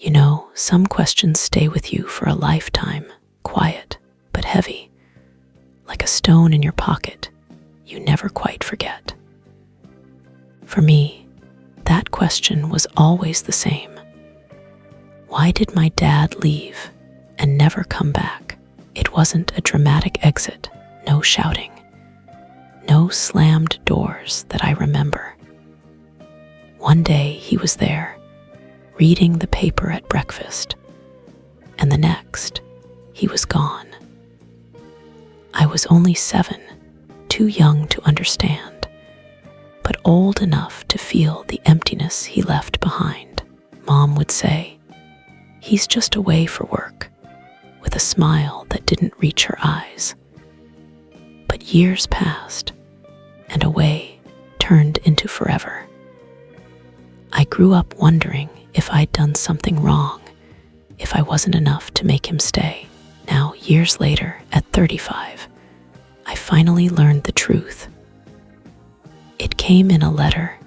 You know, some questions stay with you for a lifetime, quiet but heavy, like a stone in your pocket you never quite forget. For me, that question was always the same. Why did my dad leave and never come back? It wasn't a dramatic exit, no shouting, no slammed doors that I remember. One day he was there, reading the paper at breakfast, and the next, he was gone. I was only 7, too young to understand, but old enough to feel the emptiness he left behind. Mom would say, "He's just away for work," with a smile that didn't reach her eyes. But years passed, and away turned into forever. I grew up wondering if I'd done something wrong, if I wasn't enough to make him stay. Now, years later, at 35, I finally learned the truth. It came in a letter,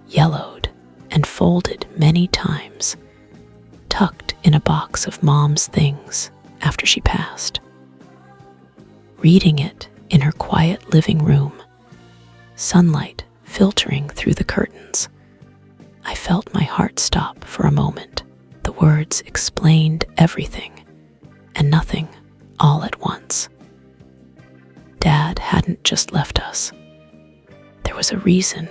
yellowed and folded many times, tucked in a box of Mom's things after she passed. Reading it in her quiet living room, sunlight filtering through the curtains, I felt my heart stop for a moment. The words explained everything and nothing all at once. Dad hadn't just left us. There was a reason.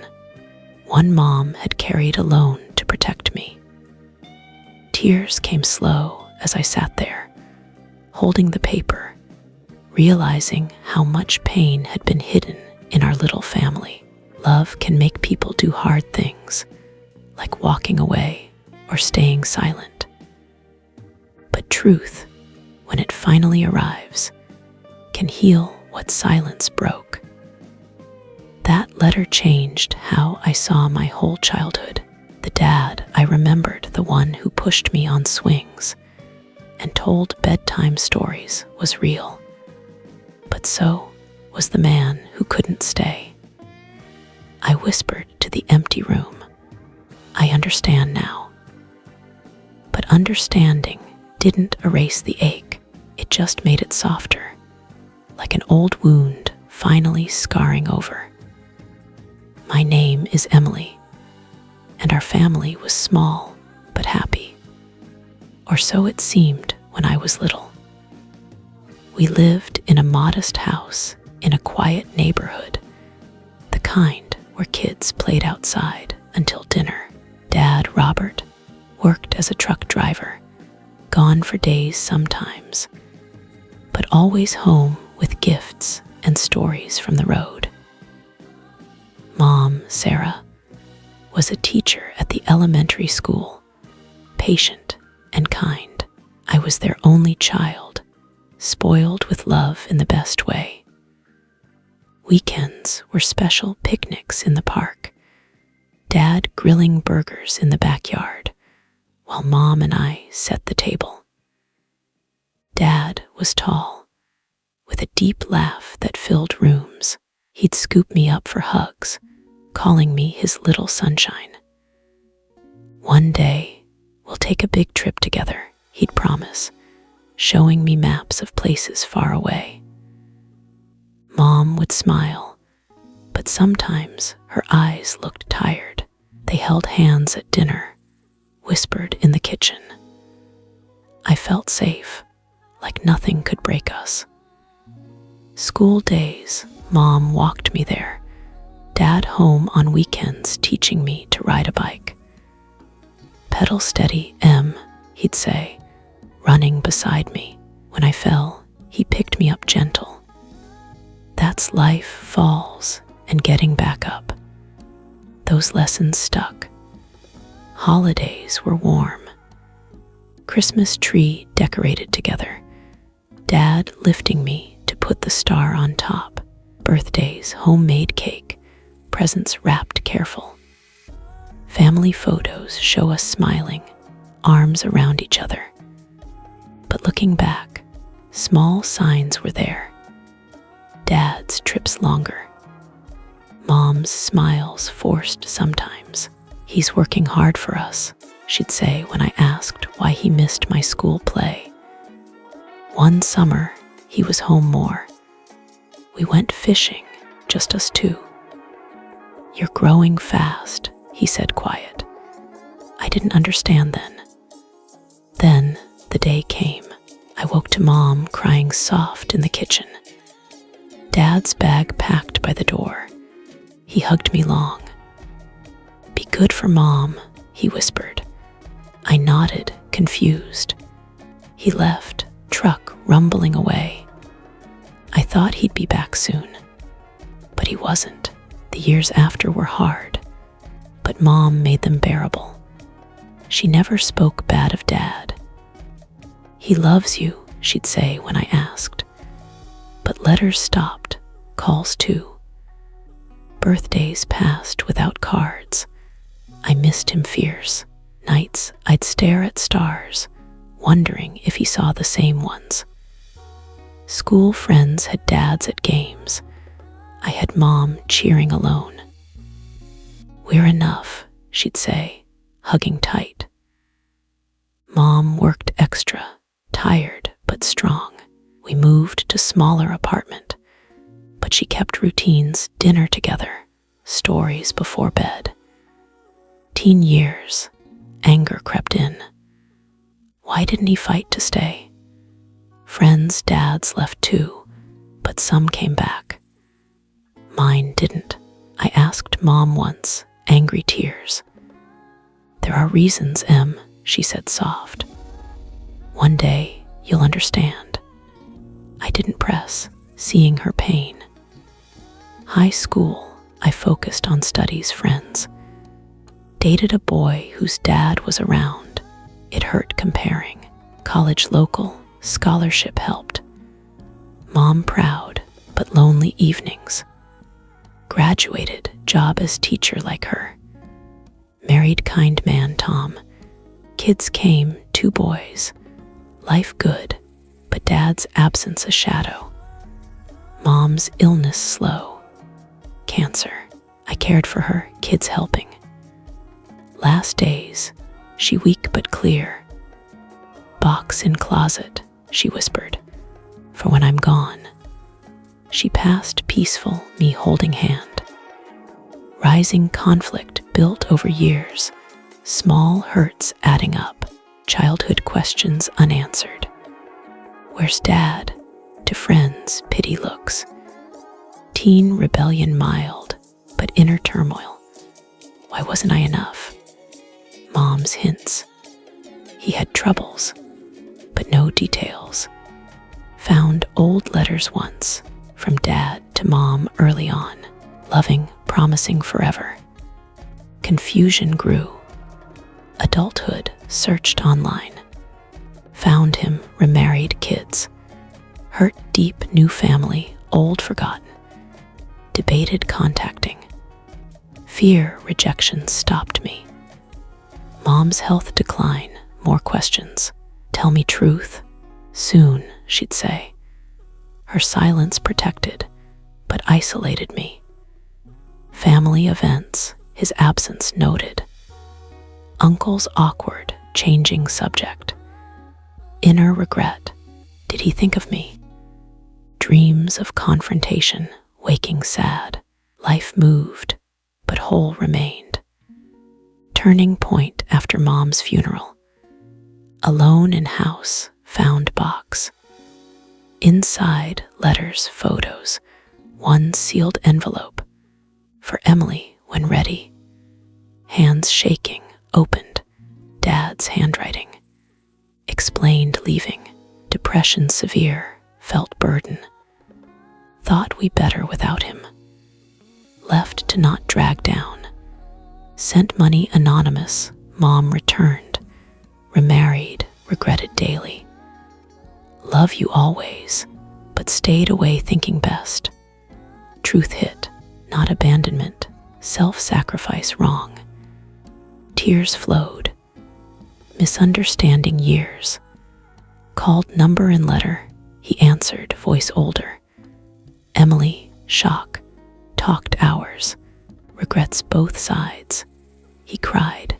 One Mom had carried alone to protect me. Tears came slow as I sat there, holding the paper, realizing how much pain had been hidden in our little family. Love can make people do hard things, like walking away or staying silent. But truth, when it finally arrives, can heal what silence broke. That letter changed how I saw my whole childhood. The dad I remembered, the one who pushed me on swings and told bedtime stories, was real. But so was the man who couldn't stay. I whispered to the empty room, "I understand now." But understanding didn't erase the ache. It just made it softer, like an old wound finally scarring over. My name is Emily, and our family was small but happy. Or so it seemed when I was little. We lived in a modest house in a quiet neighborhood, the kind where kids played outside until dinner. Dad, Robert, worked as a truck driver, gone for days sometimes, but always home with gifts and stories from the road. Mom, Sarah, was a teacher at the elementary school, patient and kind. I was their only child, spoiled with love in the best way. Weekends were special picnics in the park, Dad grilling burgers in the backyard, while Mom and I set the table. Dad was tall, with a deep laugh that filled rooms. He'd scoop me up for hugs, calling me his little sunshine. "One day, we'll take a big trip together," he'd promise, showing me maps of places far away. Mom would smile, but sometimes her eyes looked tired. They held hands at dinner, whispered in the kitchen. I felt safe, like nothing could break us. School days, Mom walked me there, Dad home on weekends teaching me to ride a bike. "Pedal steady, Em," he'd say, running beside me. When I fell, he picked me up gentle. That's life, falls, and getting back up. Those lessons stuck. Holidays were warm. Christmas tree decorated together. Dad lifting me to put the star on top. Birthdays, homemade cake, presents wrapped careful. Family photos show us smiling, arms around each other. But looking back, small signs were there. Dad's trips longer. Mom's smiles forced sometimes. He's working hard for us. she'd say when I asked why he missed my school play. One summer, he was home more. We went fishing, just us two. "You're growing fast," he said quiet. I didn't understand then. Then the day came. I woke to Mom crying soft in the kitchen. Dad's bag packed by the door. He hugged me long. "Be good for Mom," he whispered. I nodded, confused. He left, truck rumbling away. I thought he'd be back soon. But he wasn't. The years after were hard, but Mom made them bearable. She never spoke bad of Dad. "He loves you," she'd say when I asked. But letters stopped, calls too. Birthdays passed without cards. I missed him fierce. Nights I'd stare at stars, wondering if he saw the same ones. School friends had dads at games. I had Mom cheering alone. "We're enough," she'd say, hugging tight. Mom worked extra, tired but strong. We moved to smaller apartment, but she kept routines, dinner together, stories before bed. Teen years, anger crept in. Why didn't he fight to stay? Friends' dads left too, but some came back. Mine didn't. I asked Mom once, angry tears. "There are reasons, Em," she said soft. "One day you'll understand." I didn't press, seeing her pain. High school, I focused on studies, friends. Dated a boy whose dad was around. It hurt comparing. College local, scholarship helped. Mom proud, but lonely evenings. Graduated, job as teacher like her. Married kind man Tom. Kids came, 2 boys. Life good, but Dad's absence a shadow. Mom's illness slow. Cancer. I cared for her, kids helping. Last days, she weak but clear. "Box in closet," she whispered, "for when I'm gone." She passed peaceful, me holding hand. Rising conflict built over years, small hurts adding up, childhood questions unanswered. "Where's Dad?" To friends, pity looks. Teen rebellion mild, but inner turmoil. Why wasn't I enough? Mom's hints. He had troubles, but no details. Found old letters once, from Dad to Mom early on, loving, promising forever. Confusion grew. Adulthood searched online. Found him, remarried kids. Hurt deep, new family, old forgotten. Debated contacting. Fear rejection stopped me. Mom's health decline, more questions. "Tell me truth." "Soon," she'd say. Her silence protected, but isolated me. Family events, his absence noted. Uncle's awkward, changing subject. Inner regret. Did he think of me? Dreams of confrontation, waking sad. Life moved, but whole remained. Turning point after Mom's funeral. Alone in house, found box. Inside, letters, photos. One sealed envelope. For Emily, when ready. Hands shaking, opened. Dad's handwriting. Explained leaving. Depression severe, felt burden. Thought we better without him. Left to not drag down. Sent money anonymous, Mom returned. Remarried, regretted daily. Love you always, but stayed away thinking best. Truth hit, not abandonment, self-sacrifice wrong. Tears flowed. Misunderstanding years. Called number and letter, he answered, voice older. Emily, shock, talked hours, regrets both sides. He cried.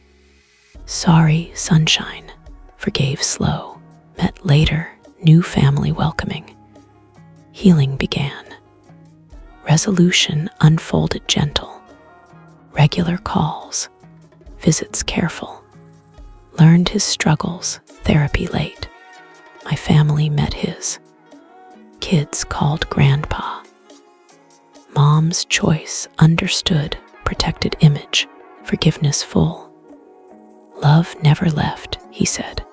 Sorry, sunshine, forgave slow, met later, new family welcoming. Healing began. Resolution unfolded gentle. Regular calls, visits careful. Learned his struggles, therapy late. My family met his. Kids called grandpa. Mom's choice understood, protected image, forgiveness full. Love never left, he said.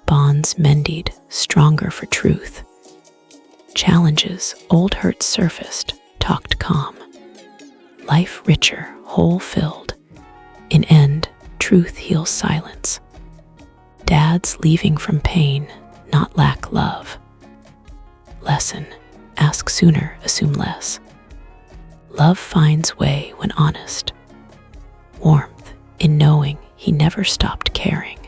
Bonds mended, stronger for truth. Challenges, old hurts surfaced, talked calm. Life richer, hole filled. In end, truth heals silence. Dads leaving from pain, not lack love. Lesson, ask sooner, assume less. Love finds way when honest. Warmth in knowing he never stopped caring.